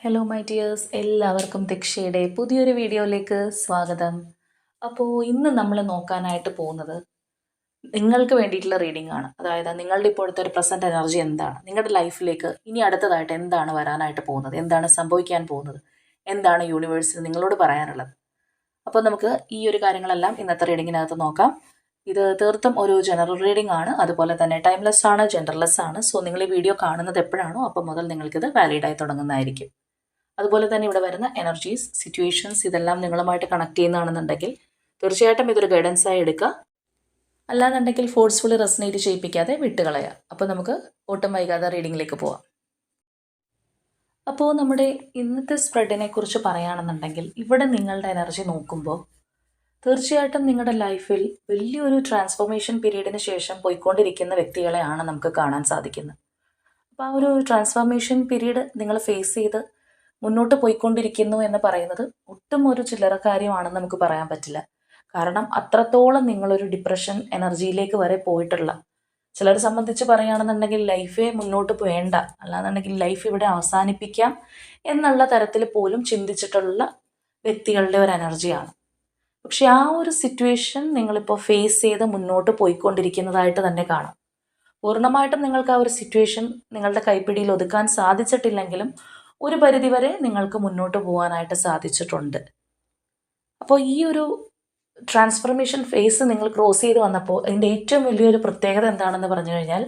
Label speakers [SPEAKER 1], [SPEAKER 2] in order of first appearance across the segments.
[SPEAKER 1] Hello my dears, എല്ലാവർക്കും ദീക്ഷയുടെ പുതിയൊരു വീഡിയോയിലേക്ക് സ്വാഗതം. അപ്പോൾ ഇന്ന് നമ്മൾ നോക്കാനായിട്ട് പോകുന്നത് നിങ്ങൾക്ക് വേണ്ടിയിട്ടുള്ള റീഡിംഗ് ആണ്. അതായത് നിങ്ങളുടെ ഇപ്പോഴത്തെ ഒരു പ്രസൻറ്റ് എനർജി എന്താണ്, നിങ്ങളുടെ ലൈഫിലേക്ക് ഇനി അടുത്തതായിട്ട് എന്താണ് വരാനായിട്ട് പോകുന്നത്, എന്താണ് സംഭവിക്കാൻ പോകുന്നത്, എന്താണ് യൂണിവേഴ്സിന് നിങ്ങളോട് പറയാനുള്ളത്. അപ്പോൾ നമുക്ക് ഈ ഒരു കാര്യങ്ങളെല്ലാം ഇന്നത്തെ റീഡിങ്ങിനകത്ത് നോക്കാം. ഇത് തീർത്തും ഒരു ജനറൽ റീഡിംഗ് ആണ്, അതുപോലെ തന്നെ ടൈംലെസ് ആണ്, ജെൻഡർലെസ് ആണ്. സോ നിങ്ങൾ ഈ വീഡിയോ കാണുന്നത് എപ്പോഴാണോ അപ്പോൾ മുതൽ നിങ്ങൾക്കിത് വാലിഡായി തുടങ്ങുന്നതായിരിക്കും. അതുപോലെ തന്നെ ഇവിടെ വരുന്ന എനർജീസ്, സിറ്റുവേഷൻസ് ഇതെല്ലാം നിങ്ങളുമായിട്ട് കണക്ട് ചെയ്യുന്നതാണെന്നുണ്ടെങ്കിൽ തീർച്ചയായിട്ടും ഇതൊരു ഗൈഡൻസായി എടുക്കുക. അല്ലാന്നുണ്ടെങ്കിൽ ഫോഴ്സ്ഫുള്ളി റെസനേറ്റ് ചെയ്യിപ്പിക്കാതെ വിട്ടുകളയുക. അപ്പോൾ നമുക്ക് ഒട്ടും വൈകാതെ റീഡിങ്ങിലേക്ക് പോവാം. അപ്പോൾ നമ്മുടെ ഇന്നത്തെ സ്പ്രെഡിനെ കുറിച്ച് പറയുകയാണെന്നുണ്ടെങ്കിൽ ഇവിടെ നിങ്ങളുടെ എനർജി നോക്കുമ്പോൾ തീർച്ചയായിട്ടും നിങ്ങളുടെ ലൈഫിൽ വലിയൊരു ട്രാൻസ്ഫോർമേഷൻ പീരീഡിന് ശേഷം പോയിക്കൊണ്ടിരിക്കുന്ന വ്യക്തികളെയാണ് നമുക്ക് കാണാൻ സാധിക്കുന്നത്. അപ്പോൾ ആ ഒരു ട്രാൻസ്ഫോർമേഷൻ പീരീഡ് നിങ്ങൾ ഫേസ് ചെയ്ത് മുന്നോട്ട് പോയിക്കൊണ്ടിരിക്കുന്നു എന്ന് പറയുന്നത് ഒട്ടും ഒരു ചില്ലറ കാര്യമാണെന്ന് നമുക്ക് പറയാൻ പറ്റില്ല. കാരണം അത്രത്തോളം നിങ്ങളൊരു ഡിപ്രഷൻ എനർജിയിലേക്ക് വരെ പോയിട്ടുള്ള, ചിലരെ സംബന്ധിച്ച് പറയുകയാണെന്നുണ്ടെങ്കിൽ ലൈഫേ മുന്നോട്ട് വേണ്ട, അല്ലാന്നുണ്ടെങ്കിൽ ലൈഫ് ഇവിടെ അവസാനിപ്പിക്കാം എന്നുള്ള തരത്തിൽ പോലും ചിന്തിച്ചിട്ടുള്ള വ്യക്തികളുടെ ഒരു എനർജിയാണ്. പക്ഷെ ആ ഒരു സിറ്റുവേഷൻ നിങ്ങളിപ്പോൾ ഫേസ് ചെയ്ത് മുന്നോട്ട് പോയിക്കൊണ്ടിരിക്കുന്നതായിട്ട് തന്നെ കാണാം. പൂർണ്ണമായിട്ടും നിങ്ങൾക്ക് ആ ഒരു സിറ്റുവേഷൻ നിങ്ങളുടെ കൈപ്പിടിയിൽ ഒതുക്കാൻ സാധിച്ചിട്ടില്ലെങ്കിലും ഒരു പരിധിവരെ നിങ്ങൾക്ക് മുന്നോട്ട് പോകാനായിട്ട് സാധിച്ചിട്ടുണ്ട്. അപ്പോൾ ഈ ഒരു ട്രാൻസ്ഫർമേഷൻ ഫേസ് നിങ്ങൾ ക്രോസ് ചെയ്ത് വന്നപ്പോൾ അതിൻ്റെ ഏറ്റവും വലിയൊരു പ്രത്യേകത എന്താണെന്ന് പറഞ്ഞു കഴിഞ്ഞാൽ,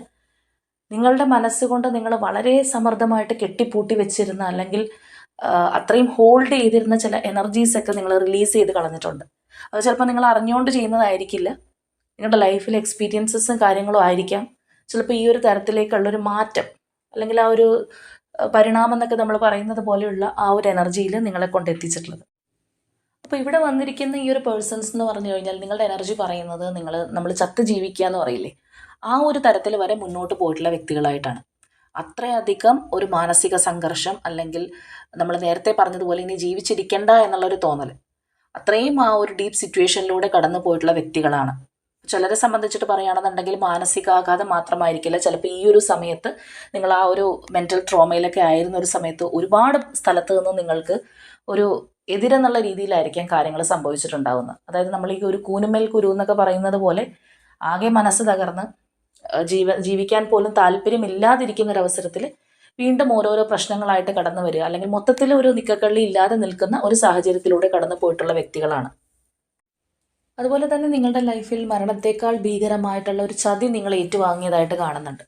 [SPEAKER 1] നിങ്ങളുടെ മനസ്സുകൊണ്ട് നിങ്ങൾ വളരെ സമൃദ്ധമായിട്ട് കെട്ടിപ്പൂട്ടി വെച്ചിരുന്ന, അല്ലെങ്കിൽ അത്രയും ഹോൾഡ് ചെയ്തിരുന്ന ചില എനർജീസൊക്കെ നിങ്ങൾ റിലീസ് ചെയ്ത് കളഞ്ഞിട്ടുണ്ട്. അത് ചിലപ്പോൾ നിങ്ങൾ അറിഞ്ഞുകൊണ്ട് ചെയ്യുന്നതായിരിക്കില്ല, നിങ്ങളുടെ ലൈഫിലെ എക്സ്പീരിയൻസസും കാര്യങ്ങളും ആയിരിക്കാം. ചിലപ്പോൾ ഈ ഒരു തരത്തിലേക്കുള്ളൊരു മാറ്റം, അല്ലെങ്കിൽ ആ ഒരു പരിണാമം എന്നൊക്കെ നമ്മൾ പറയുന്നത് പോലെയുള്ള ആ ഒരു എനർജിയിൽ നിങ്ങളെ കൊണ്ടെത്തിച്ചിട്ടുള്ളത്. അപ്പോൾ ഇവിടെ വന്നിരിക്കുന്ന ഈ ഒരു പേഴ്സൺസ് എന്ന് പറഞ്ഞു കഴിഞ്ഞാൽ നിങ്ങളുടെ എനർജി പറയുന്നത് നമ്മൾ ചത്ത് ജീവിക്കുക എന്ന് പറയില്ലേ, ആ ഒരു തരത്തിൽ വരെ മുന്നോട്ട് പോയിട്ടുള്ള വ്യക്തികളായിട്ടാണ്. അത്രയധികം ഒരു മാനസിക സംഘർഷം, അല്ലെങ്കിൽ നമ്മൾ നേരത്തെ പറഞ്ഞതുപോലെ ഇനി ജീവിച്ചിരിക്കേണ്ട എന്നുള്ളൊരു തോന്നൽ, അത്രയും ആ ഒരു ഡീപ്പ് സിറ്റുവേഷനിലൂടെ കടന്നു പോയിട്ടുള്ള വ്യക്തികളാണ്. ചിലരെ സംബന്ധിച്ചിട്ട് പറയുകയാണെന്നുണ്ടെങ്കിൽ മാനസികാഘാതം മാത്രമായിരിക്കില്ല, ചിലപ്പോൾ ഈ ഒരു സമയത്ത് നിങ്ങൾ ആ ഒരു മെൻ്റൽ ട്രോമയിലൊക്കെ ആയിരുന്ന ഒരു സമയത്ത് ഒരുപാട് സ്ഥലത്ത് നിന്ന് നിങ്ങൾക്ക് ഒരു എതിരെന്നുള്ള രീതിയിലായിരിക്കാം കാര്യങ്ങൾ സംഭവിച്ചിട്ടുണ്ടാകുന്നത്. അതായത് നമ്മൾ ഈ ഒരു കൂനുമേൽ കുരു എന്നൊക്കെ പറയുന്നത് പോലെ ആകെ മനസ്സ് തകർന്ന് ജീവിക്കാൻ പോലും താല്പര്യമില്ലാതിരിക്കുന്ന ഒരവസരത്തിൽ വീണ്ടും ഓരോരോ പ്രശ്നങ്ങളായിട്ട് കടന്നു വരിക, അല്ലെങ്കിൽ മൊത്തത്തിൽ ഒരു നിക്കക്കള്ളി ഇല്ലാതെ നിൽക്കുന്ന ഒരു സാഹചര്യത്തിലൂടെ കടന്നു പോയിട്ടുള്ള വ്യക്തികളാണ്. അതുപോലെ തന്നെ നിങ്ങളുടെ ലൈഫിൽ മരണത്തേക്കാൾ ഭീകരമായിട്ടുള്ള ഒരു ചതി നിങ്ങൾ ഏറ്റുവാങ്ങിയതായിട്ട് കാണുന്നുണ്ട്.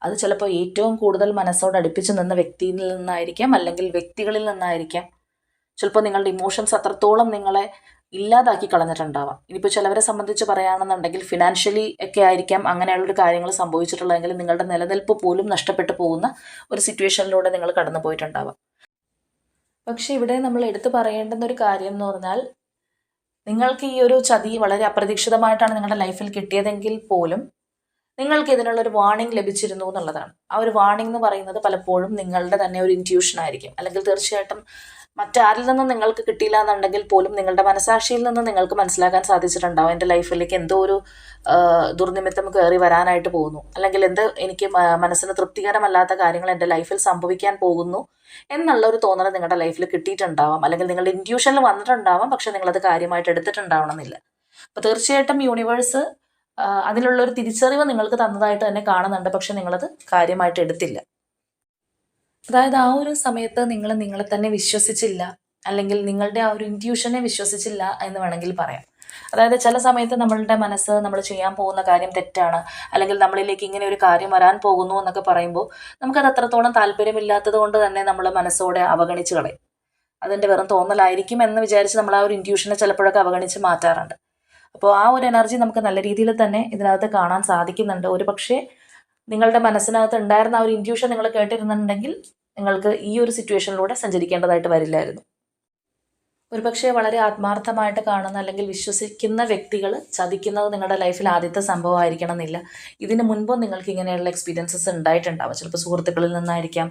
[SPEAKER 1] അത് ചിലപ്പോൾ ഏറ്റവും കൂടുതൽ മനസ്സോട് അടുപ്പിച്ച് നിന്ന വ്യക്തിയിൽ നിന്നായിരിക്കാം, അല്ലെങ്കിൽ വ്യക്തികളിൽ നിന്നായിരിക്കാം. ചിലപ്പോൾ നിങ്ങളുടെ ഇമോഷൻസ് അത്രത്തോളം നിങ്ങളെ ഇല്ലാതാക്കി കളഞ്ഞിട്ടുണ്ടാവാം. ഇനിയിപ്പോൾ ചിലവരെ സംബന്ധിച്ച് പറയുകയാണെന്നുണ്ടെങ്കിൽ ഫിനാൻഷ്യലി ഒക്കെ ആയിരിക്കാം അങ്ങനെയുള്ളൊരു കാര്യങ്ങൾ സംഭവിച്ചിട്ടുള്ളതെങ്കിൽ നിങ്ങളുടെ നിലനിൽപ്പ് പോലും നഷ്ടപ്പെട്ടു പോകുന്ന ഒരു സിറ്റുവേഷനിലൂടെ നിങ്ങൾ കടന്നു പോയിട്ടുണ്ടാവാം. പക്ഷേ ഇവിടെ നമ്മൾ എടുത്തു പറയേണ്ടുന്ന ഒരു കാര്യം എന്ന് പറഞ്ഞാൽ, നിങ്ങൾക്ക് ഈ ഒരു ചതി വളരെ അപ്രതീക്ഷിതമായിട്ടാണ് നിങ്ങളുടെ ലൈഫിൽ കിട്ടിയതെങ്കിൽ പോലും നിങ്ങൾക്ക് ഇതിനുള്ളൊരു വാർണിംഗ് ലഭിച്ചിരുന്നു എന്നുള്ളതാണ്. ആ ഒരു വാർണിംഗ് എന്ന് പറയുന്നത് പലപ്പോഴും നിങ്ങളുടെ തന്നെ ഒരു ഇൻറ്റ്യൂഷൻ ആയിരിക്കും, അല്ലെങ്കിൽ തീർച്ചയായിട്ടും മറ്റാരിൽ നിന്നും നിങ്ങൾക്ക് കിട്ടിയില്ല എന്നുണ്ടെങ്കിൽ പോലും നിങ്ങളുടെ മനസാക്ഷിയിൽ നിന്ന് നിങ്ങൾക്ക് മനസ്സിലാക്കാൻ സാധിച്ചിട്ടുണ്ടാവും, എൻ്റെ ലൈഫിലേക്ക് എന്തോ ഒരു ദുർനിമിത്തം കയറി വരാനായിട്ട് പോകുന്നു, അല്ലെങ്കിൽ എനിക്ക് മനസ്സിന് തൃപ്തികരമല്ലാത്ത കാര്യങ്ങൾ എൻ്റെ ലൈഫിൽ സംഭവിക്കാൻ പോകുന്നു എന്നുള്ള ഒരു തോന്നൽ നിങ്ങളുടെ ലൈഫിൽ കിട്ടിയിട്ടുണ്ടാവാം, അല്ലെങ്കിൽ നിങ്ങളുടെ ഇൻറ്റ്യൂഷനിൽ വന്നിട്ടുണ്ടാവാം. പക്ഷെ നിങ്ങളത് കാര്യമായിട്ട് എടുത്തിട്ടുണ്ടാവണമെന്നില്ല. അപ്പോൾ തീർച്ചയായിട്ടും യൂണിവേഴ്സ് അതിലുള്ളൊരു തിരിച്ചറിവ് നിങ്ങൾക്ക് തന്നതായിട്ട് തന്നെ കാണുന്നുണ്ട്, പക്ഷെ നിങ്ങളത് കാര്യമായിട്ട് എടുത്തില്ല. അതായത് ആ ഒരു സമയത്ത് നിങ്ങൾ നിങ്ങളെ തന്നെ വിശ്വസിച്ചില്ല, അല്ലെങ്കിൽ നിങ്ങളുടെ ആ ഒരു ഇൻറ്റ്യൂഷനെ വിശ്വസിച്ചില്ല എന്ന് വേണമെങ്കിൽ പറയാം. അതായത് ചില സമയത്ത് നമ്മളുടെ മനസ്സ് നമ്മൾ ചെയ്യാൻ പോകുന്ന കാര്യം തെറ്റാണ്, അല്ലെങ്കിൽ നമ്മളിലേക്ക് ഇങ്ങനെ ഒരു കാര്യം വരാൻ പോകുന്നു എന്നൊക്കെ പറയുമ്പോൾ നമുക്കത് അത്രത്തോളം താല്പര്യമില്ലാത്തത് കൊണ്ട് തന്നെ നമ്മൾ മനസ്സോടെ അവഗണിച്ച് കളയും. അതിൻ്റെ വെറും തോന്നലായിരിക്കും എന്ന് വിചാരിച്ച് നമ്മൾ ആ ഒരു ഇൻറ്റ്യൂഷനെ ചിലപ്പോഴൊക്കെ അവഗണിച്ച് മാറ്റാറുണ്ട്. അപ്പോൾ ആ ഒരു എനർജി നമുക്ക് നല്ല രീതിയിൽ തന്നെ ഇതിനകത്ത് കാണാൻ സാധിക്കുന്നുണ്ട്. ഒരു പക്ഷേ നിങ്ങളുടെ മനസ്സിനകത്ത് ഉണ്ടായിരുന്ന ആ ഒരു ഇൻറ്റ്യൂഷൻ നിങ്ങൾ കേട്ടിരുന്നുണ്ടെങ്കിൽ നിങ്ങൾക്ക് ഈ ഒരു സിറ്റുവേഷനിലൂടെ സഞ്ചരിക്കേണ്ടതായിട്ട് വരില്ലായിരുന്നു. ഒരുപക്ഷെ വളരെ ആത്മാർത്ഥമായിട്ട് കാണുന്ന, അല്ലെങ്കിൽ വിശ്വസിക്കുന്ന വ്യക്തികൾ ചതിക്കുന്നത് നിങ്ങളുടെ ലൈഫിൽ ആദ്യത്തെ സംഭവമായിരിക്കണം എന്നില്ല. ഇതിന് മുൻപും നിങ്ങൾക്ക് ഇങ്ങനെയുള്ള എക്സ്പീരിയൻസസ് ഉണ്ടായിട്ടുണ്ടാവും. ചിലപ്പോൾ സുഹൃത്തുക്കളിൽ നിന്നായിരിക്കാം,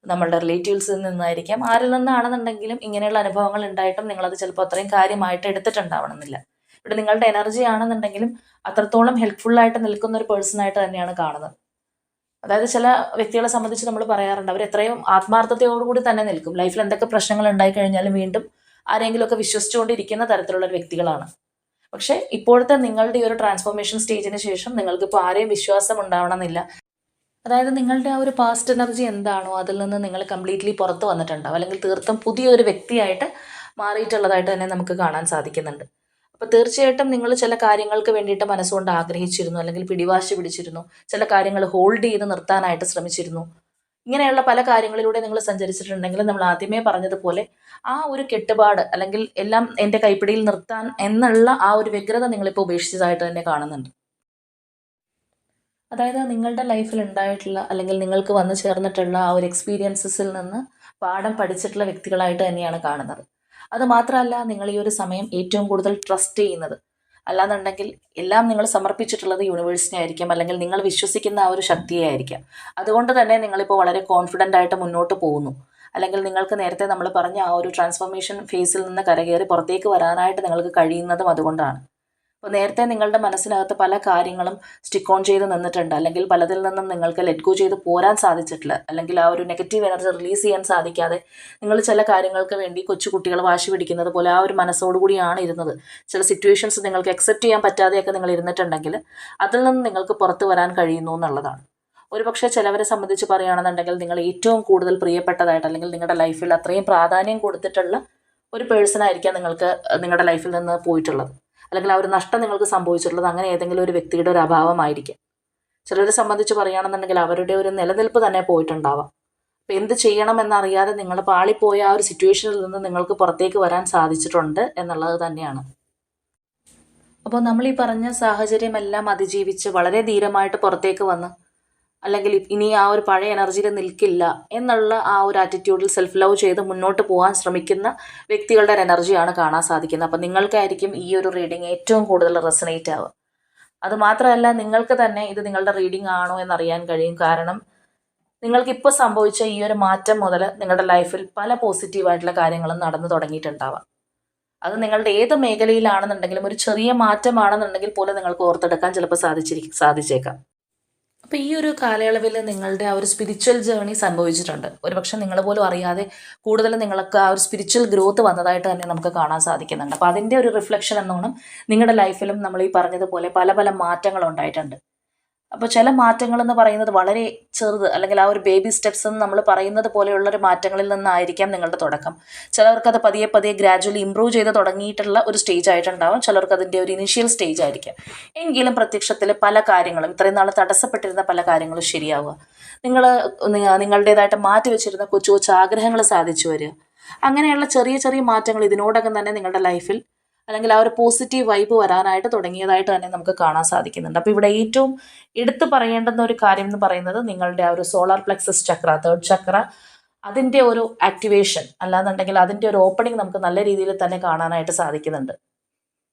[SPEAKER 1] നമ്മളുടെ റിലേറ്റീവ്സിൽ നിന്നായിരിക്കാം, ആരിൽ നിന്നാണെന്നുണ്ടെങ്കിലും ഇങ്ങനെയുള്ള അനുഭവങ്ങൾ ഉണ്ടായിട്ടും നിങ്ങളത് ചിലപ്പോൾ അത്രയും കാര്യമായിട്ട് എടുത്തിട്ടുണ്ടാവണമെന്നില്ല. ഇവിടെ നിങ്ങളുടെ എനർജി ആണെന്നുണ്ടെങ്കിലും അത്രത്തോളം ഹെൽപ്ഫുള്ളായിട്ട് നിൽക്കുന്ന ഒരു പേഴ്സണായിട്ട് തന്നെയാണ് കാണുന്നത്. അതായത് ചില വ്യക്തികളെ സംബന്ധിച്ച് നമ്മൾ പറയാറുണ്ട്, അവർ എത്രയും ആത്മാർത്ഥതയോടുകൂടി തന്നെ നിൽക്കും. ലൈഫിൽ എന്തൊക്കെ പ്രശ്നങ്ങൾ ഉണ്ടായി കഴിഞ്ഞാലും വീണ്ടും ആരെങ്കിലുമൊക്കെ വിശ്വസിച്ചുകൊണ്ടിരിക്കുന്ന തരത്തിലുള്ള വ്യക്തികളാണ്. പക്ഷേ ഇപ്പോഴത്തെ നിങ്ങളുടെ ഈ ഒരു ട്രാൻസ്ഫോർമേഷൻ സ്റ്റേജിന് ശേഷം നിങ്ങൾക്കിപ്പോൾ ആരെയും വിശ്വാസം ഉണ്ടാവണമെന്നില്ല. അതായത് നിങ്ങളുടെ ആ ഒരു പാസ്റ്റ് എനർജി എന്താണോ അതിൽ നിന്ന് നിങ്ങൾ കംപ്ലീറ്റ്ലി പുറത്ത് വന്നിട്ടുണ്ടാവും, അല്ലെങ്കിൽ തീർത്തും പുതിയൊരു വ്യക്തിയായിട്ട് മാറിയിട്ടുള്ളതായിട്ട് തന്നെ നമുക്ക് കാണാൻ സാധിക്കുന്നുണ്ട്. അപ്പോൾ തീർച്ചയായിട്ടും നിങ്ങൾ ചില കാര്യങ്ങൾക്ക് വേണ്ടിയിട്ട് മനസ്സുകൊണ്ട് ആഗ്രഹിച്ചിരുന്നു, അല്ലെങ്കിൽ പിടിവാശി പിടിച്ചിരുന്നു, ചില കാര്യങ്ങൾ ഹോൾഡ് ചെയ്ത് നിർത്താനായിട്ട് ശ്രമിച്ചിരുന്നു. ഇങ്ങനെയുള്ള പല കാര്യങ്ങളിലൂടെ നിങ്ങൾ സഞ്ചരിച്ചിട്ടുണ്ടെങ്കിൽ നമ്മൾ ആദ്യമേ പറഞ്ഞതുപോലെ ആ ഒരു കെട്ടുപാട് അല്ലെങ്കിൽ എല്ലാം എൻ്റെ കൈപ്പിടിയിൽ നിർത്താൻ എന്നുള്ള ആ ഒരു വ്യഗ്രത നിങ്ങളിപ്പോൾ ഉപേക്ഷിച്ചതായിട്ട് തന്നെ കാണുന്നുണ്ട്. അതായത് നിങ്ങളുടെ ലൈഫിൽ ഉണ്ടായിട്ടുള്ള അല്ലെങ്കിൽ നിങ്ങൾക്ക് വന്നു ചേർന്നിട്ടുള്ള ആ ഒരു എക്സ്പീരിയൻസസിൽ നിന്ന് പാഠം പഠിച്ചിട്ടുള്ള വ്യക്തികളായിട്ട് തന്നെയാണ് കാണുന്നത്. അത് മാത്രമല്ല, നിങ്ങൾ ഈ ഒരു സമയം ഏറ്റവും കൂടുതൽ ട്രസ്റ്റ് ചെയ്യുന്നത്, അല്ലാന്നുണ്ടെങ്കിൽ എല്ലാം നിങ്ങൾ സമർപ്പിച്ചിട്ടുള്ളത് യൂണിവേഴ്സിനെ ആയിരിക്കാം, അല്ലെങ്കിൽ നിങ്ങൾ വിശ്വസിക്കുന്ന ആ ഒരു ശക്തിയെ ആയിരിക്കാം. അതുകൊണ്ട് തന്നെ നിങ്ങളിപ്പോൾ വളരെ കോൺഫിഡൻ്റ് ആയിട്ട് മുന്നോട്ട് പോകുന്നു. അല്ലെങ്കിൽ നിങ്ങൾക്ക് നേരത്തെ നമ്മൾ പറഞ്ഞ ആ ഒരു ട്രാൻസ്ഫോർമേഷൻ ഫേസിൽ നിന്ന് കരകയറി പുറത്തേക്ക് വരാനായിട്ട് നിങ്ങൾക്ക് കഴിയുന്നതും അതുകൊണ്ടാണ്. അപ്പോൾ നേരത്തെ നിങ്ങളുടെ മനസ്സിനകത്ത് പല കാര്യങ്ങളും സ്റ്റിക്ക് ഓൺ ചെയ്ത് നിന്നിട്ടുണ്ട്, അല്ലെങ്കിൽ പലതിൽ നിന്നും നിങ്ങൾക്ക് ലെറ്റ് ഗോ ചെയ്ത് പോരാൻ സാധിച്ചിട്ടില്ല, അല്ലെങ്കിൽ ആ ഒരു നെഗറ്റീവ് എനർജി റിലീസ് ചെയ്യാൻ സാധിക്കാതെ നിങ്ങൾ ചില കാര്യങ്ങൾക്ക് വേണ്ടി കൊച്ചു കുട്ടികൾ വാശി പിടിക്കുന്നത് പോലെ ആ ഒരു മനസ്സോടുകൂടിയാണ് ഇരുന്നത്. ചില സിറ്റുവേഷൻസ് നിങ്ങൾക്ക് അക്സെപ്റ്റ് ചെയ്യാൻ പറ്റാതെയൊക്കെ നിങ്ങൾ ഇരുന്നിട്ടുണ്ടെങ്കിൽ അതിൽ നിന്ന് നിങ്ങൾക്ക് പുറത്തു വരാൻ കഴിയുന്നു എന്നുള്ളതാണ്. ഒരുപക്ഷെ ചിലവരെ സംബന്ധിച്ച് പറയുകയാണെന്നുണ്ടെങ്കിൽ നിങ്ങൾ ഏറ്റവും കൂടുതൽ പ്രിയപ്പെട്ടതായിട്ട്, അല്ലെങ്കിൽ നിങ്ങളുടെ ലൈഫിൽ അത്രയും പ്രാധാന്യം കൊടുത്തിട്ടുള്ള ഒരു പേഴ്സൺ ആയിരിക്കാം നിങ്ങൾക്ക് നിങ്ങളുടെ ലൈഫിൽ നിന്ന് പോയിട്ടുള്ളത്, അല്ലെങ്കിൽ ആ ഒരു നഷ്ടം നിങ്ങൾക്ക് സംഭവിച്ചിട്ടുള്ളത് അങ്ങനെ ഏതെങ്കിലും ഒരു വ്യക്തിയുടെ ഒരു അഭാവമായിരിക്കും. ചിലരെ സംബന്ധിച്ച് പറയുകയാണെന്നുണ്ടെങ്കിൽ അവരുടെ ഒരു നിലനിൽപ്പ് തന്നെ പോയിട്ടുണ്ടാവാം. അപ്പോൾ എന്ത് ചെയ്യണം എന്നറിയാതെ നിങ്ങൾ പാളിപ്പോയ ആ ഒരു സിറ്റുവേഷനിൽ നിന്ന് നിങ്ങൾക്ക് പുറത്തേക്ക് വരാൻ സാധിച്ചിട്ടുണ്ട് എന്നുള്ളത് തന്നെയാണ്. അപ്പോൾ നമ്മൾ ഈ പറഞ്ഞ സാഹചര്യമെല്ലാം അതിജീവിച്ച് വളരെ ധീരമായിട്ട് പുറത്തേക്ക് വന്ന്, അല്ലെങ്കിൽ ഇനി ആ ഒരു പഴയ എനർജിയിൽ നിൽക്കില്ല എന്നുള്ള ആ ഒരു ആറ്റിറ്റ്യൂഡിൽ സെൽഫ് ലവ് ചെയ്ത് മുന്നോട്ട് പോകാൻ ശ്രമിക്കുന്ന വ്യക്തികളുടെ ഒരു എനർജിയാണ് കാണാൻ സാധിക്കുന്നത്. അപ്പം നിങ്ങൾക്കായിരിക്കും ഈ ഒരു റീഡിങ് ഏറ്റവും കൂടുതൽ റെസനേറ്റ് ആവുക. അതുമാത്രമല്ല, നിങ്ങൾക്ക് തന്നെ ഇത് നിങ്ങളുടെ റീഡിംഗ് ആണോ എന്നറിയാൻ കഴിയും. കാരണം നിങ്ങൾക്കിപ്പോൾ സംഭവിച്ച ഈ ഒരു മാറ്റം മുതൽ നിങ്ങളുടെ ലൈഫിൽ പല പോസിറ്റീവായിട്ടുള്ള കാര്യങ്ങളും നടന്നു തുടങ്ങിയിട്ടുണ്ടാവാം. അത് നിങ്ങളുടെ ഏത് മേഖലയിലാണെന്നുണ്ടെങ്കിലും ഒരു ചെറിയ മാറ്റമാണെന്നുണ്ടെങ്കിൽ പോലും നിങ്ങൾക്ക് ഓർത്തെടുക്കാൻ ചിലപ്പോൾ സാധിച്ചേക്കാം. അപ്പോൾ ഈ ഒരു കാലയളവിൽ നിങ്ങളുടെ ആ ഒരു സ്പിരിച്വൽ ജേർണി സംഭവിച്ചിട്ടുണ്ട്. ഒരുപക്ഷെ നിങ്ങൾ പോലും അറിയാതെ കൂടുതൽ നിങ്ങൾക്ക് ആ ഒരു സ്പിരിച്വൽ ഗ്രോത്ത് വന്നതായിട്ട് തന്നെ നമുക്ക് കാണാൻ സാധിക്കുന്നുണ്ട്. അപ്പോൾ അതിൻ്റെ ഒരു റിഫ്ലക്ഷൻ എന്നോണം നിങ്ങളുടെ ലൈഫിലും നമ്മൾ ഈ പറഞ്ഞതുപോലെ പല പല മാറ്റങ്ങൾ ഉണ്ടായിട്ടുണ്ട്. അപ്പോൾ ചില മാറ്റങ്ങൾ എന്ന് പറയുന്നത് വളരെ ചെറുത്, അല്ലെങ്കിൽ ആ ഒരു ബേബി സ്റ്റെപ്സ് എന്ന് നമ്മൾ പറയുന്നത് പോലെയുള്ളൊരു മാറ്റങ്ങളിൽ നിന്നായിരിക്കാം നിങ്ങളുടെ തുടക്കം. ചിലവർക്കത് പതിയെ പതിയെ ഗ്രാജുവലി ഇമ്പ്രൂവ് ചെയ്ത് തുടങ്ങിയിട്ടുള്ള ഒരു സ്റ്റേജ് ആയിട്ടുണ്ടാവും, ചിലർക്ക് അതിൻ്റെ ഒരു ഇനീഷ്യൽ സ്റ്റേജ് ആയിരിക്കാം. എങ്കിലും പ്രത്യക്ഷത്തിൽ പല കാര്യങ്ങളും, ഇത്രയും നാൾ തടസ്സപ്പെട്ടിരുന്ന പല കാര്യങ്ങളും ശരിയാവുക, നിങ്ങൾ നിങ്ങളുടേതായിട്ട് മാറ്റി വെച്ചിരുന്ന കൊച്ചു കൊച്ചു ആഗ്രഹങ്ങൾ സാധിച്ചു വരിക, അങ്ങനെയുള്ള ചെറിയ ചെറിയ മാറ്റങ്ങൾ ഇതിനോടകം തന്നെ നിങ്ങളുടെ ലൈഫിൽ, അല്ലെങ്കിൽ ആ ഒരു പോസിറ്റീവ് വൈബ് വരാനായിട്ട് തുടങ്ങിയതായിട്ട് തന്നെ നമുക്ക് കാണാൻ സാധിക്കുന്നുണ്ട്. അപ്പോൾ ഇവിടെ ഏറ്റവും എടുത്തു പറയേണ്ടുന്ന ഒരു കാര്യം എന്ന് പറയുന്നത് നിങ്ങളുടെ ആ ഒരു സോളാർ പ്ലെക്സസ് ചക്ര, തേർഡ് ചക്ര, അതിൻ്റെ ഒരു ആക്ടിവേഷൻ, അല്ലാന്നുണ്ടെങ്കിൽ അതിൻ്റെ ഒരു ഓപ്പണിംഗ് നമുക്ക് നല്ല രീതിയിൽ തന്നെ കാണാനായിട്ട് സാധിക്കുന്നുണ്ട്.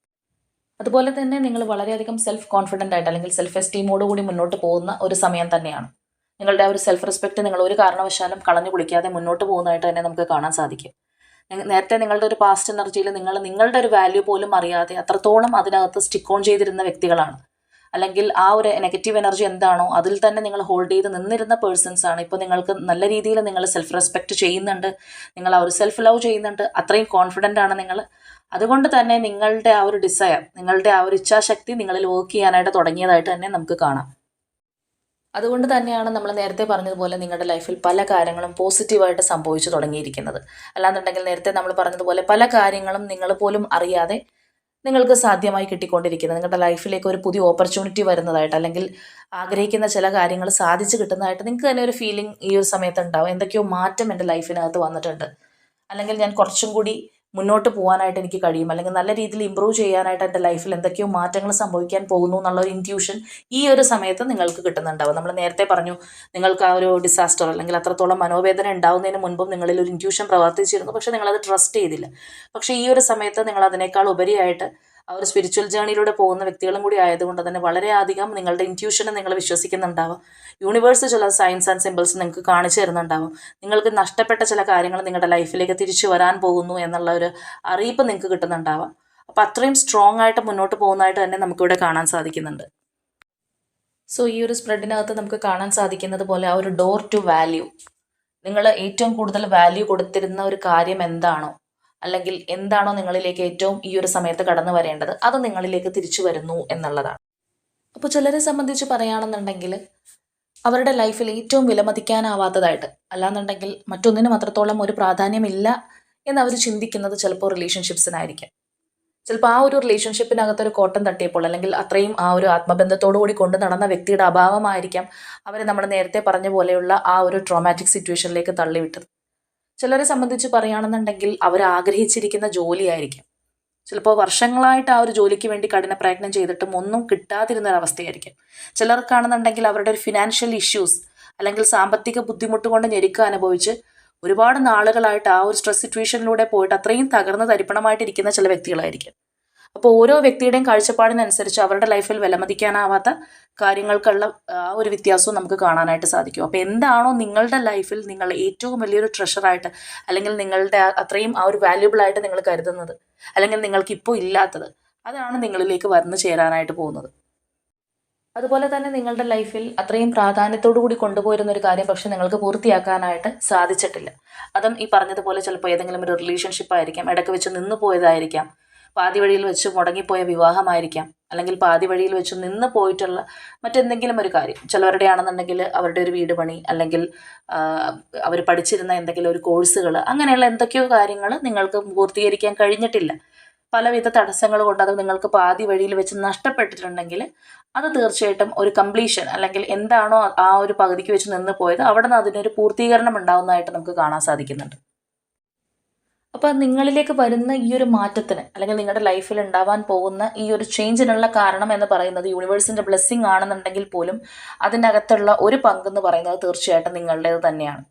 [SPEAKER 1] അതുപോലെ തന്നെ നിങ്ങൾ വളരെയധികം സെൽഫ് കോൺഫിഡൻ്റ് ആയിട്ട്, അല്ലെങ്കിൽ സെൽഫ് എസ്റ്റീമോട് കൂടി മുന്നോട്ട് പോകുന്ന ഒരു സമയം തന്നെയാണ്. നിങ്ങളുടെ ആ ഒരു സെൽഫ് റെസ്പെക്റ്റ് നിങ്ങൾ ഒരു കാരണവശാലും കളഞ്ഞു കുളിക്കാതെ മുന്നോട്ട് പോകുന്നതായിട്ട് തന്നെ നമുക്ക് കാണാൻ സാധിക്കും. നേരത്തെ നിങ്ങളുടെ ഒരു പാസ്റ്റ് എനർജിയിൽ നിങ്ങളുടെ ഒരു വാല്യൂ പോലും അറിയാതെ അത്രത്തോളം അതിനകത്ത് സ്റ്റിക്ക് ഓൺ ചെയ്തിരുന്ന വ്യക്തികളാണ്, അല്ലെങ്കിൽ ആ ഒരു നെഗറ്റീവ് എനർജി എന്താണോ അതിൽ തന്നെ നിങ്ങൾ ഹോൾഡ് ചെയ്ത് നിന്നിരുന്ന പേഴ്സൺസ് ആണ്. ഇപ്പോൾ നിങ്ങൾക്ക് നല്ല രീതിയിൽ നിങ്ങൾ സെൽഫ് റെസ്പെക്റ്റ് ചെയ്യുന്നുണ്ട്, നിങ്ങൾ ആ ഒരു സെൽഫ് ലവ് ചെയ്യുന്നുണ്ട്, അത്രയും കോൺഫിഡൻ്റ് ആണ് നിങ്ങൾ. അതുകൊണ്ട് തന്നെ നിങ്ങളുടെ ആ ഒരു ഡിസയർ, നിങ്ങളുടെ ആ ഒരു ഇച്ഛാശക്തി നിങ്ങളിൽ വർക്ക് ചെയ്യാനായിട്ട് തുടങ്ങിയതായിട്ട് തന്നെ നമുക്ക് കാണാം. അതുകൊണ്ട് തന്നെയാണ് നമ്മൾ നേരത്തെ പറഞ്ഞതുപോലെ നിങ്ങളുടെ ലൈഫിൽ പല കാര്യങ്ങളും പോസിറ്റീവായിട്ട് സംഭവിച്ചു തുടങ്ങിയിരിക്കുന്നത്. അല്ലാന്നുണ്ടെങ്കിൽ നേരത്തെ നമ്മൾ പറഞ്ഞതുപോലെ പല കാര്യങ്ങളും നിങ്ങൾ പോലും അറിയാതെ നിങ്ങൾക്ക് സാധ്യമായി കിട്ടിക്കൊണ്ടിരിക്കുന്നത്, നിങ്ങളുടെ ലൈഫിലേക്ക് ഒരു പുതിയ ഓപ്പർച്യൂണിറ്റി വരുന്നതായിട്ട്, അല്ലെങ്കിൽ ആഗ്രഹിക്കുന്ന ചില കാര്യങ്ങൾ സാധിച്ചു കിട്ടുന്നതായിട്ട് നിങ്ങൾക്ക് തന്നെ ഒരു ഫീലിംഗ് ഈ ഒരു സമയത്ത് ഉണ്ടാവും. എന്തൊക്കെയോ മാറ്റം എൻ്റെ ലൈഫിനകത്ത് വന്നിട്ടുണ്ട്, അല്ലെങ്കിൽ ഞാൻ കുറച്ചും കൂടി മുന്നോട്ട് പോകാനായിട്ട് എനിക്ക് കഴിയും, അല്ലെങ്കിൽ നല്ല രീതിയിൽ ഇമ്പ്രൂവ് ചെയ്യാനായിട്ട് എൻ്റെ ലൈഫിൽ എന്തൊക്കെയോ മാറ്റങ്ങൾ സംഭവിക്കാൻ പോകുന്നു എന്നുള്ള ഒരു ഇൻറ്റ്യൂഷൻ ഈ ഒരു സമയത്ത് നിങ്ങൾക്ക് കിട്ടുന്നുണ്ടാവും. നമ്മൾ നേരത്തെ പറഞ്ഞു, നിങ്ങൾക്ക് ആ ഒരു ഡിസാസ്റ്റർ അല്ലെങ്കിൽ അത്രത്തോളം മനോവേദന ഉണ്ടാവുന്നതിന് മുൻപും നിങ്ങളിൽ ഒരു ഇൻറ്റ്യൂഷൻ പ്രവർത്തിച്ചിരുന്നു, പക്ഷേ നിങ്ങളത് ട്രസ്റ്റ് ചെയ്തില്ല. പക്ഷേ ഈ ഒരു സമയത്ത് നിങ്ങൾ അതിനേക്കാൾ ഉപരിയായിട്ട് ആ ഒരു സ്പിരിച്വൽ ജേണിയിലൂടെ പോകുന്ന വ്യക്തികളും കൂടി ആയതുകൊണ്ട് തന്നെ വളരെയധികം നിങ്ങളുടെ ഇൻറ്റ്യൂഷനെ നിങ്ങൾ വിശ്വസിക്കുന്നുണ്ടാവും. യൂണിവേഴ്സ് ചില സയൻസ് ആൻഡ് സിമ്പിൾസ് നിങ്ങൾക്ക് കാണിച്ചു തരുന്നുണ്ടാവും. നിങ്ങൾക്ക് നഷ്ടപ്പെട്ട ചില കാര്യങ്ങൾ നിങ്ങളുടെ ലൈഫിലേക്ക് തിരിച്ചു വരാൻ പോകുന്നു എന്നുള്ള ഒരു അറിയിപ്പ് നിങ്ങൾക്ക് കിട്ടുന്നുണ്ടാവാം. അപ്പോൾ അത്രയും സ്ട്രോങ് ആയിട്ട് മുന്നോട്ട് പോകുന്നതായിട്ട് തന്നെ നമുക്കിവിടെ കാണാൻ സാധിക്കുന്നുണ്ട്. സോ ഈ ഒരു സ്പ്രെഡിനകത്ത് നമുക്ക് കാണാൻ സാധിക്കുന്നത് പോലെ ആ ഒരു ഡോർ ടു വാല്യൂ, നിങ്ങൾ ഏറ്റവും കൂടുതൽ വാല്യൂ കൊടുത്തിരുന്ന ഒരു കാര്യം എന്താണോ, അല്ലെങ്കിൽ എന്താണോ നിങ്ങളിലേക്ക് ഏറ്റവും ഈ ഒരു സമയത്ത് കടന്നു വരേണ്ടത്, അത് നിങ്ങളിലേക്ക് തിരിച്ചു വരുന്നു എന്നുള്ളതാണ്. അപ്പോൾ ചിലരെ സംബന്ധിച്ച് പറയുകയാണെന്നുണ്ടെങ്കിൽ അവരുടെ ലൈഫിൽ ഏറ്റവും വിലമതിക്കാനാവാത്തതായിട്ട്, അല്ലാന്നുണ്ടെങ്കിൽ മറ്റൊന്നിനും അത്രത്തോളം ഒരു പ്രാധാന്യമില്ല എന്നവർ ചിന്തിക്കുന്നത് ചിലപ്പോൾ റിലേഷൻഷിപ്സിനായിരിക്കും. ചിലപ്പോൾ ആ ഒരു റിലേഷൻഷിപ്പിനകത്തൊരു കോട്ടം തട്ടിയപ്പോൾ, അല്ലെങ്കിൽ അത്രയും ആ ഒരു ആത്മബന്ധത്തോടു കൂടി കൊണ്ടു നടന്ന വ്യക്തിയുടെ അഭാവമായിരിക്കാം അവരെ നമ്മൾ നേരത്തെ പറഞ്ഞ പോലെയുള്ള ആ ഒരു ട്രോമാറ്റിക് സിറ്റുവേഷനിലേക്ക് തള്ളിവിട്ടത്. ചിലരെ സംബന്ധിച്ച് പറയുകയാണെന്നുണ്ടെങ്കിൽ അവർ ആഗ്രഹിച്ചിരിക്കുന്ന ജോലിയായിരിക്കും. ചിലപ്പോൾ വർഷങ്ങളായിട്ട് ആ ഒരു ജോലിക്ക് വേണ്ടി കഠിന പ്രയത്നം ചെയ്തിട്ടും ഒന്നും കിട്ടാതിരുന്ന ഒരവസ്ഥയായിരിക്കും. ചിലർക്കാണെന്നുണ്ടെങ്കിൽ അവരുടെ ഒരു ഫിനാൻഷ്യൽ ഇഷ്യൂസ് അല്ലെങ്കിൽ സാമ്പത്തിക ബുദ്ധിമുട്ട് കൊണ്ട് ഞെരുക്കം അനുഭവിച്ച് ഒരുപാട് നാളുകളായിട്ട് ആ ഒരു സ്ട്രെസ് സിറ്റുവേഷനിലൂടെ പോയിട്ട് അത്രയും തകർന്ന് തരിപ്പണമായിട്ടിരിക്കുന്ന ചില വ്യക്തികളായിരിക്കും. അപ്പോൾ ഓരോ വ്യക്തിയുടെയും കാഴ്ചപ്പാടിനനുസരിച്ച് അവരുടെ ലൈഫിൽ വിലമതിക്കാനാവാത്ത കാര്യങ്ങൾക്കുള്ള ആ ഒരു വ്യത്യാസവും നമുക്ക് കാണാനായിട്ട് സാധിക്കും. അപ്പോൾ എന്താണോ നിങ്ങളുടെ ലൈഫിൽ നിങ്ങൾ ഏറ്റവും വലിയൊരു ട്രഷറായിട്ട്, അല്ലെങ്കിൽ നിങ്ങളുടെ അത്രയും ആ ഒരു വാല്യുബിൾ ആയിട്ട് നിങ്ങൾ കരുതുന്നത്, അല്ലെങ്കിൽ നിങ്ങൾക്ക് ഇപ്പോൾ ഇല്ലാത്തത്, അതാണ് നിങ്ങളിലേക്ക് വന്നു ചേരാനായിട്ട് പോകുന്നത്. അതുപോലെ തന്നെ നിങ്ങളുടെ ലൈഫിൽ അത്രയും പ്രാധാന്യത്തോടു കൂടി കൊണ്ടുപോയിരുന്ന ഒരു കാര്യം പക്ഷെ നിങ്ങൾക്ക് പൂർത്തിയാക്കാനായിട്ട് സാധിച്ചിട്ടില്ല. അതും ഈ പറഞ്ഞതുപോലെ ചിലപ്പോൾ ഏതെങ്കിലും ഒരു റിലേഷൻഷിപ്പ് ആയിരിക്കാം, ഇടയ്ക്ക് വെച്ച് നിന്ന് പോയതായിരിക്കാം, പാതി വഴിയിൽ വെച്ച് മുടങ്ങിപ്പോയ വിവാഹമായിരിക്കാം, അല്ലെങ്കിൽ പാതി വഴിയിൽ വെച്ച് നിന്ന് പോയിട്ടുള്ള മറ്റെന്തെങ്കിലും ഒരു കാര്യം. ചിലവരുടെ ആണെന്നുണ്ടെങ്കിൽ അവരുടെ ഒരു വീട് പണി, അല്ലെങ്കിൽ അവർ പഠിച്ചിരുന്ന എന്തെങ്കിലും ഒരു കോഴ്സുകൾ, അങ്ങനെയുള്ള എന്തൊക്കെയോ കാര്യങ്ങൾ നിങ്ങൾക്ക് പൂർത്തീകരിക്കാൻ കഴിഞ്ഞിട്ടില്ല. പലവിധ തടസ്സങ്ങൾ കൊണ്ട് അത് നിങ്ങൾക്ക് പാതി വഴിയിൽ വെച്ച് നഷ്ടപ്പെട്ടിട്ടുണ്ടെങ്കിൽ അത് തീർച്ചയായിട്ടും ഒരു കംപ്ലീഷൻ, അല്ലെങ്കിൽ എന്താണോ ആ ഒരു പകുതിക്ക് വെച്ച് നിന്ന് പോയത് അവിടെ നിന്ന് അതിനൊരു പൂർത്തീകരണം ഉണ്ടാവുന്നതായിട്ട് നമുക്ക് കാണാൻ സാധിക്കുന്നുണ്ട്. അപ്പോൾ നിങ്ങളിലേക്ക് വരുന്ന ഈ ഒരു മാറ്റത്തിന്, അല്ലെങ്കിൽ നിങ്ങളുടെ ലൈഫിൽ ഉണ്ടാവാൻ പോകുന്ന ഈ ഒരു ചേഞ്ചിനുള്ള കാരണം എന്ന് പറയുന്നത് യൂണിവേഴ്സിൻ്റെ ബ്ലെസ്സിങ് ആണെന്നുണ്ടെങ്കിൽ പോലും അതിനകത്തുള്ള ഒരു പങ്കെന്ന് പറയുന്നത് തീർച്ചയായിട്ടും നിങ്ങളുടേത് തന്നെയാണ്.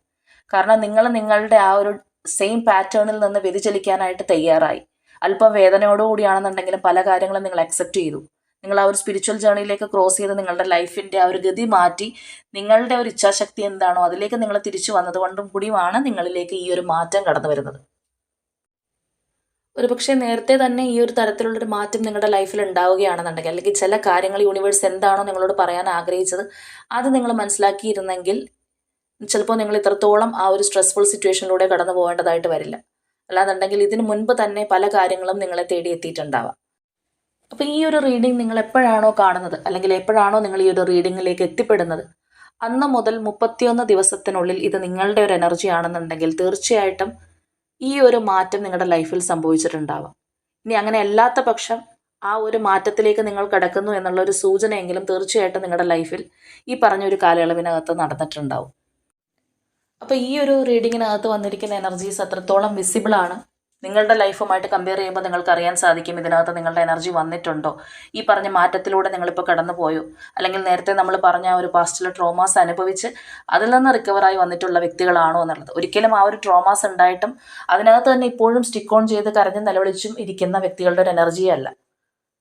[SPEAKER 1] കാരണം നിങ്ങൾ നിങ്ങളുടെ ആ ഒരു സെയിം പാറ്റേണിൽ നിന്ന് വ്യതിചലിക്കാനായിട്ട് തയ്യാറായി. അല്പം വേദനയോടുകൂടിയാണെന്നുണ്ടെങ്കിലും പല കാര്യങ്ങളും നിങ്ങൾ അക്സെപ്റ്റ് ചെയ്തു. നിങ്ങൾ ആ ഒരു സ്പിരിച്വൽ ജേർണിയിലേക്ക് ക്രോസ് ചെയ്ത് നിങ്ങളുടെ ലൈഫിൻ്റെ ആ ഒരു ഗതി മാറ്റി നിങ്ങളുടെ ഒരു ഇച്ഛാശക്തി എന്താണോ അതിലേക്ക് നിങ്ങൾ തിരിച്ചു വന്നതുകൊണ്ടും കൂടിയുമാണ് നിങ്ങളിലേക്ക് ഈ ഒരു മാറ്റം കടന്നു വരുന്നത്. ഒരുപക്ഷെ നേരത്തെ തന്നെ ഈ ഒരു തരത്തിലുള്ളൊരു മാറ്റം നിങ്ങളുടെ ലൈഫിൽ ഉണ്ടാവുകയാണെന്നുണ്ടെങ്കിൽ, അല്ലെങ്കിൽ ചില കാര്യങ്ങൾ യൂണിവേഴ്സ് എന്താണോ നിങ്ങളോട് പറയാൻ ആഗ്രഹിച്ചത് അത് നിങ്ങൾ മനസ്സിലാക്കിയിരുന്നെങ്കിൽ ചിലപ്പോൾ നിങ്ങൾ ഇത്രത്തോളം ആ ഒരു സ്ട്രെസ്ഫുൾ സിറ്റുവേഷനിലൂടെ കടന്നു പോകേണ്ടതായിട്ട് വരില്ല. അല്ലാന്നുണ്ടെങ്കിൽ ഇതിനു മുൻപ് തന്നെ പല കാര്യങ്ങളും നിങ്ങളെ തേടി എത്തിയിട്ടുണ്ടാവാം. അപ്പോൾ ഈ ഒരു റീഡിംഗ് നിങ്ങൾ എപ്പോഴാണോ കാണുന്നത്, അല്ലെങ്കിൽ എപ്പോഴാണോ നിങ്ങൾ ഈ ഒരു റീഡിങ്ങിലേക്ക് എത്തിപ്പെടുന്നത്, അന്ന് മുതൽ 31 ദിവസത്തിനുള്ളിൽ ഇത് നിങ്ങളുടെ ഒരു എനർജി ആണെന്നുണ്ടെങ്കിൽ തീർച്ചയായിട്ടും ഈ ഒരു മാറ്റം നിങ്ങളുടെ ലൈഫിൽ സംഭവിച്ചിട്ടുണ്ടാവാം. ഇനി അങ്ങനെ അല്ലാത്ത പക്ഷം ആ ഒരു മാറ്റത്തിലേക്ക് നിങ്ങൾ കിടക്കുന്നു എന്നുള്ളൊരു സൂചനയെങ്കിലും തീർച്ചയായിട്ടും നിങ്ങളുടെ ലൈഫിൽ ഈ പറഞ്ഞൊരു കാലയളവിനകത്ത് നടന്നിട്ടുണ്ടാവും. അപ്പോൾ ഈ ഒരു റീഡിങ്ങിനകത്ത് വന്നിരിക്കുന്ന എനർജീസ് അത്രത്തോളം വിസിബിളാണ്. നിങ്ങളുടെ ലൈഫുമായിട്ട് കമ്പയർ ചെയ്യുമ്പോൾ നിങ്ങൾക്ക് അറിയാൻ സാധിക്കും ഇതിനകത്ത് നിങ്ങളുടെ എനർജി വന്നിട്ടുണ്ടോ, ഈ പറഞ്ഞ മാറ്റത്തിലൂടെ നിങ്ങളിപ്പോൾ കടന്നു പോയോ, അല്ലെങ്കിൽ നേരത്തെ നമ്മൾ പറഞ്ഞ ആ ഒരു പാസ്റ്റിലെ ട്രോമാസ് അനുഭവിച്ച് അതിൽ നിന്ന് റിക്കവറായി വന്നിട്ടുള്ള വ്യക്തികളാണോ എന്നുള്ളത്. ഒരിക്കലും ആ ഒരു ട്രോമാസ് ഉണ്ടായിട്ടും അതിനകത്ത് തന്നെ ഇപ്പോഴും സ്റ്റിക്ക് ഓൺ ചെയ്ത് കരഞ്ഞും നിലവിളിച്ചും ഇരിക്കുന്ന വ്യക്തികളുടെ ഒരു എനർജിയല്ല.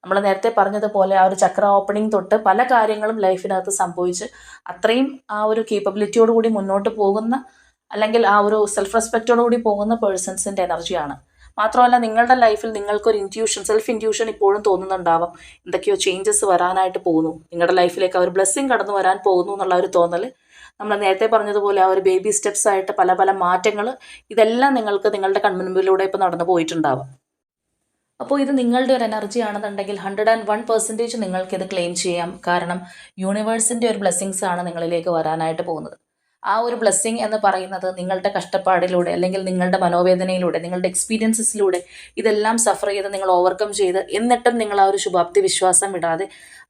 [SPEAKER 1] നമ്മൾ നേരത്തെ പറഞ്ഞതുപോലെ ആ ഒരു ചക്ര ഓപ്പണിംഗ് തൊട്ട് പല കാര്യങ്ങളും ലൈഫിനകത്ത് സംഭവിച്ച് അത്രയും ആ ഒരു കേപ്പബിലിറ്റിയോട് കൂടി മുന്നോട്ട് പോകുന്ന, അല്ലെങ്കിൽ ആ ഒരു സെൽഫ് റെസ്പെക്റ്റോട് കൂടി പോകുന്ന പേഴ്സൺസിൻ്റെ എനർജിയാണ്. മാത്രമല്ല നിങ്ങളുടെ ലൈഫിൽ നിങ്ങൾക്കൊരു സെൽഫ് ഇൻറ്റ്യൂഷൻ ഇപ്പോഴും തോന്നുന്നുണ്ടാവാം, എന്തൊക്കെയോ ചേഞ്ചസ് വരാനായിട്ട് പോകുന്നു, നിങ്ങളുടെ ലൈഫിലേക്ക് ആ ഒരു ബ്ലെസ്സിങ് കടന്നു വരാൻ പോകുന്നു എന്നുള്ള ഒരു തോന്നൽ. നമ്മൾ നേരത്തെ പറഞ്ഞതുപോലെ ആ ഒരു ബേബി സ്റ്റെപ്സ് ആയിട്ട് പല പല മാറ്റങ്ങൾ, ഇതെല്ലാം നിങ്ങൾക്ക് നിങ്ങളുടെ കൺമുൻപിലൂടെ ഇപ്പോൾ നടന്നു പോയിട്ടുണ്ടാവാം. അപ്പോൾ ഇത് നിങ്ങളുടെ ഒരു എനർജി ആണെന്നുണ്ടെങ്കിൽ 101% നിങ്ങൾക്കിത് ക്ലെയിം ചെയ്യാം. കാരണം യൂണിവേഴ്സിൻ്റെ ഒരു ബ്ലെസ്സിങ്സ് ആണ് നിങ്ങളിലേക്ക് വരാനായിട്ട് പോകുന്നത്. ആ ഒരു ബ്ലെസ്സിങ് എന്ന് പറയുന്നത് നിങ്ങളുടെ കഷ്ടപ്പാടിലൂടെ, അല്ലെങ്കിൽ നിങ്ങളുടെ മനോവേദനയിലൂടെ, നിങ്ങളുടെ എക്സ്പീരിയൻസസിലൂടെ ഇതെല്ലാം സഫർ ചെയ്ത് നിങ്ങൾ ഓവർകം ചെയ്ത് എന്നിട്ടും നിങ്ങൾ ആ ഒരു ശുഭാപ്തി വിശ്വാസം വിടാതെ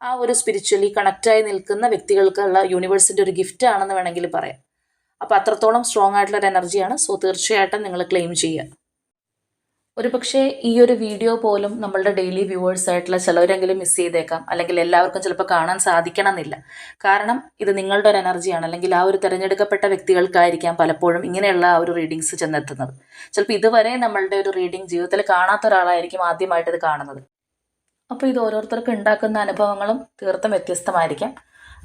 [SPEAKER 1] ആ ഒരു സ്പിരിച്വലി കണക്റ്റായി നിൽക്കുന്ന വ്യക്തികൾക്കുള്ള യൂണിവേഴ്സിൻ്റെ ഒരു ഗിഫ്റ്റ് ആണെന്ന് വേണമെങ്കിൽ പറയാം. അപ്പോൾ അത്രത്തോളം സ്ട്രോങ് ആയിട്ടുള്ളൊരു എനർജിയാണ്. സോ തീർച്ചയായിട്ടും നിങ്ങൾ ക്ലെയിം ചെയ്യുക. ഒരുപക്ഷെ ഈ ഒരു വീഡിയോ പോലും നമ്മളുടെ ഡെയിലി വ്യൂവേഴ്സ് ആയിട്ടുള്ള ചിലവരെങ്കിലും മിസ് ചെയ്തേക്കാം, അല്ലെങ്കിൽ എല്ലാവർക്കും ചിലപ്പോൾ കാണാൻ സാധിക്കണം എന്നില്ല. കാരണം ഇത് നിങ്ങളുടെ ഒരു എനർജിയാണ്, അല്ലെങ്കിൽ ആ ഒരു തിരഞ്ഞെടുക്കപ്പെട്ട വ്യക്തികൾക്കായിരിക്കാം പലപ്പോഴും ഇങ്ങനെയുള്ള ആ ഒരു റീഡിങ്സ് ചെന്നെത്തുന്നത്. ചിലപ്പോൾ ഇതുവരെ നമ്മളുടെ ഒരു റീഡിങ് ജീവിതത്തിൽ കാണാത്ത ഒരാളായിരിക്കും ആദ്യമായിട്ട് ഇത് കാണുന്നത്. അപ്പോൾ ഇത് ഓരോരുത്തർക്കും ഉണ്ടാക്കുന്ന അനുഭവങ്ങളും തീർത്തും വ്യത്യസ്തമായിരിക്കാം.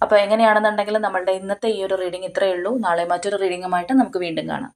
[SPEAKER 1] അപ്പോൾ എങ്ങനെയാണെന്നുണ്ടെങ്കിലും നമ്മളുടെ ഇന്നത്തെ ഈ ഒരു റീഡിങ് ഇത്രയേ ഉള്ളൂ. നാളെ മറ്റൊരു റീഡിങ്ങുമായിട്ട് നമുക്ക് വീണ്ടും കാണാം.